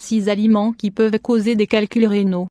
6 aliments qui peuvent causer des calculs rénaux.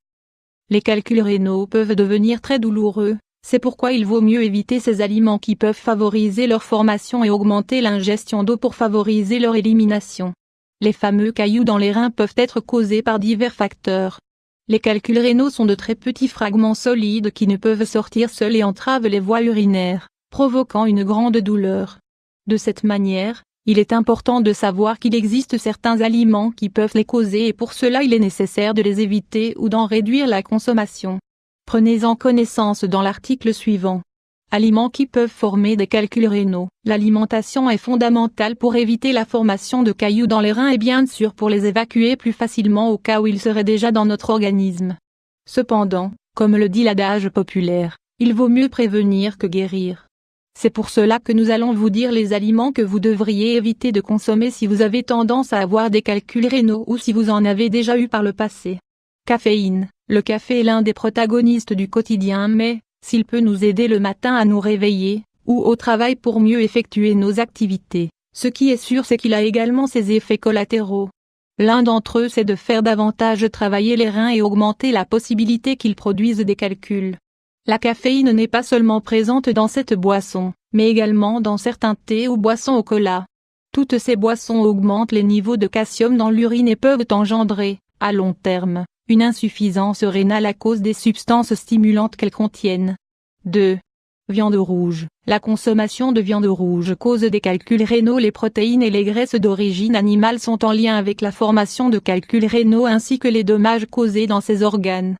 Les calculs rénaux peuvent devenir très douloureux, c'est pourquoi il vaut mieux éviter ces aliments qui peuvent favoriser leur formation et augmenter l'ingestion d'eau pour favoriser leur élimination. Les fameux cailloux dans les reins peuvent être causés par divers facteurs. Les calculs rénaux sont de très petits fragments solides qui ne peuvent sortir seuls et entravent les voies urinaires, provoquant une grande douleur. De cette manière, il est important de savoir qu'il existe certains aliments qui peuvent les causer et pour cela il est nécessaire de les éviter ou d'en réduire la consommation. Prenez-en connaissance dans l'article suivant. Aliments qui peuvent former des calculs rénaux. L'alimentation est fondamentale pour éviter la formation de cailloux dans les reins et bien sûr pour les évacuer plus facilement au cas où ils seraient déjà dans notre organisme. Cependant, comme le dit l'adage populaire, il vaut mieux prévenir que guérir. C'est pour cela que nous allons vous dire les aliments que vous devriez éviter de consommer si vous avez tendance à avoir des calculs rénaux ou si vous en avez déjà eu par le passé. Caféine. Le café est l'un des protagonistes du quotidien mais, s'il peut nous aider le matin à nous réveiller, ou au travail pour mieux effectuer nos activités, ce qui est sûr c'est qu'il a également ses effets collatéraux. L'un d'entre eux c'est de faire davantage travailler les reins et augmenter la possibilité qu'ils produisent des calculs. La caféine n'est pas seulement présente dans cette boisson, mais également dans certains thés ou boissons au cola. Toutes ces boissons augmentent les niveaux de calcium dans l'urine et peuvent engendrer, à long terme, une insuffisance rénale à cause des substances stimulantes qu'elles contiennent. 2. Viande rouge. La consommation de viande rouge cause des calculs rénaux. Les protéines et les graisses d'origine animale sont en lien avec la formation de calculs rénaux ainsi que les dommages causés dans ces organes.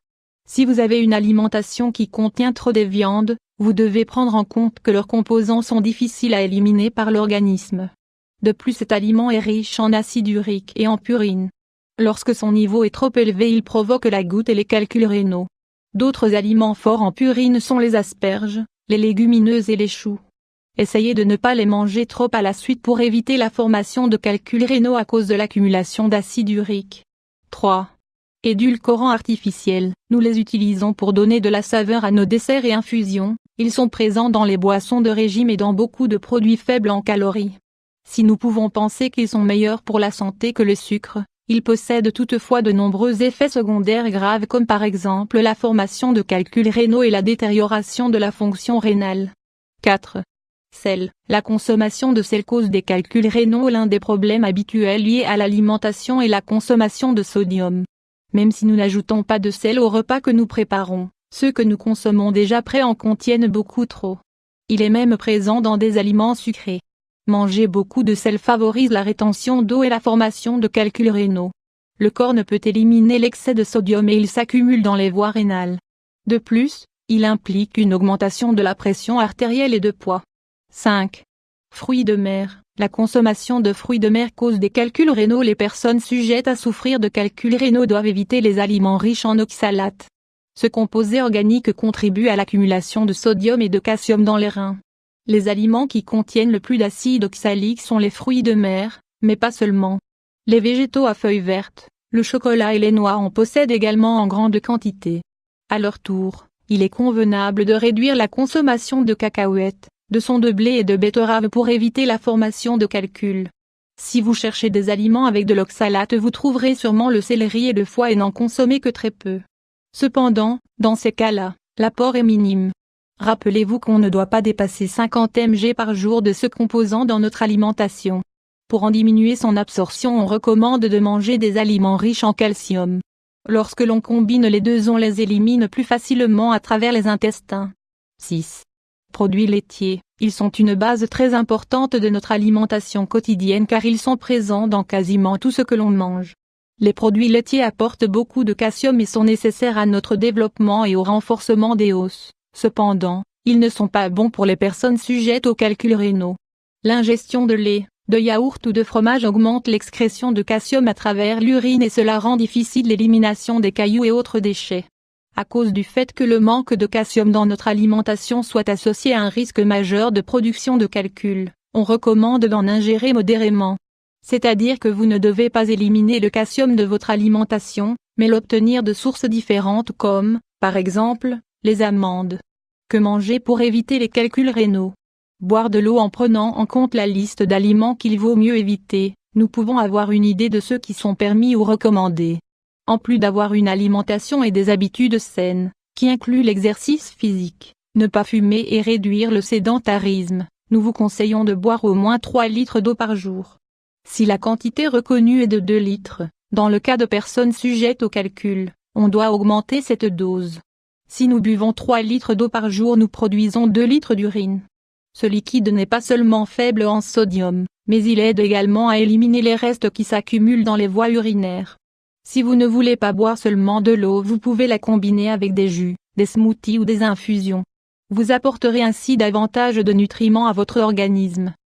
Si vous avez une alimentation qui contient trop de viande, vous devez prendre en compte que leurs composants sont difficiles à éliminer par l'organisme. De plus, cet aliment est riche en acide urique et en purine. Lorsque son niveau est trop élevé, il provoque la goutte et les calculs rénaux. D'autres aliments forts en purine sont les asperges, les légumineuses et les choux. Essayez de ne pas les manger trop à la suite pour éviter la formation de calculs rénaux à cause de l'accumulation d'acide urique. 3. Édulcorants artificiels. Nous les utilisons pour donner de la saveur à nos desserts et infusions. Ils sont présents dans les boissons de régime et dans beaucoup de produits faibles en calories. Si nous pouvons penser qu'ils sont meilleurs pour la santé que le sucre, ils possèdent toutefois de nombreux effets secondaires graves comme par exemple la formation de calculs rénaux et la détérioration de la fonction rénale. 4. Sel. La consommation de sel cause des calculs rénaux. L'un des problèmes habituels liés à l'alimentation est la consommation de sodium. Même si nous n'ajoutons pas de sel au repas que nous préparons, ceux que nous consommons déjà prêts en contiennent beaucoup trop. Il est même présent dans des aliments sucrés. Manger beaucoup de sel favorise la rétention d'eau et la formation de calculs rénaux. Le corps ne peut éliminer l'excès de sodium et il s'accumule dans les voies rénales. De plus, il implique une augmentation de la pression artérielle et de poids. 5. Fruits de mer. La consommation de fruits de mer cause des calculs rénaux. Les personnes sujettes à souffrir de calculs rénaux doivent éviter les aliments riches en oxalate. Ce composé organique contribue à l'accumulation de sodium et de calcium dans les reins. Les aliments qui contiennent le plus d'acide oxalique sont les fruits de mer, mais pas seulement. Les végétaux à feuilles vertes, le chocolat et les noix en possèdent également en grande quantité. À leur tour, il est convenable de réduire la consommation de cacahuètes, de son de blé et de betterave pour éviter la formation de calculs. Si vous cherchez des aliments avec de l'oxalate, vous trouverez sûrement le céleri et le foie et n'en consommez que très peu. Cependant, dans ces cas-là, l'apport est minime. Rappelez-vous qu'on ne doit pas dépasser 50 mg par jour de ce composant dans notre alimentation. Pour en diminuer son absorption, on recommande de manger des aliments riches en calcium. Lorsque l'on combine les deux, on les élimine plus facilement à travers les intestins. 6. Produits laitiers. Ils sont une base très importante de notre alimentation quotidienne car ils sont présents dans quasiment tout ce que l'on mange. Les produits laitiers apportent beaucoup de calcium et sont nécessaires à notre développement et au renforcement des os. Cependant, ils ne sont pas bons pour les personnes sujettes aux calculs rénaux. L'ingestion de lait, de yaourt ou de fromage augmente l'excrétion de calcium à travers l'urine et cela rend difficile l'élimination des cailloux et autres déchets. À cause du fait que le manque de calcium dans notre alimentation soit associé à un risque majeur de production de calculs, on recommande d'en ingérer modérément. C'est-à-dire que vous ne devez pas éliminer le calcium de votre alimentation, mais l'obtenir de sources différentes comme, par exemple, les amandes. Que manger pour éviter les calculs rénaux? Boire de l'eau en prenant en compte la liste d'aliments qu'il vaut mieux éviter, nous pouvons avoir une idée de ceux qui sont permis ou recommandés. En plus d'avoir une alimentation et des habitudes saines, qui incluent l'exercice physique, ne pas fumer et réduire le sédentarisme, nous vous conseillons de boire au moins 3 litres d'eau par jour. Si la quantité reconnue est de 2 litres, dans le cas de personnes sujettes au calcul, on doit augmenter cette dose. Si nous buvons 3 litres d'eau par jour, nous produisons 2 litres d'urine. Ce liquide n'est pas seulement faible en sodium, mais il aide également à éliminer les restes qui s'accumulent dans les voies urinaires. Si vous ne voulez pas boire seulement de l'eau, vous pouvez la combiner avec des jus, des smoothies ou des infusions. Vous apporterez ainsi davantage de nutriments à votre organisme.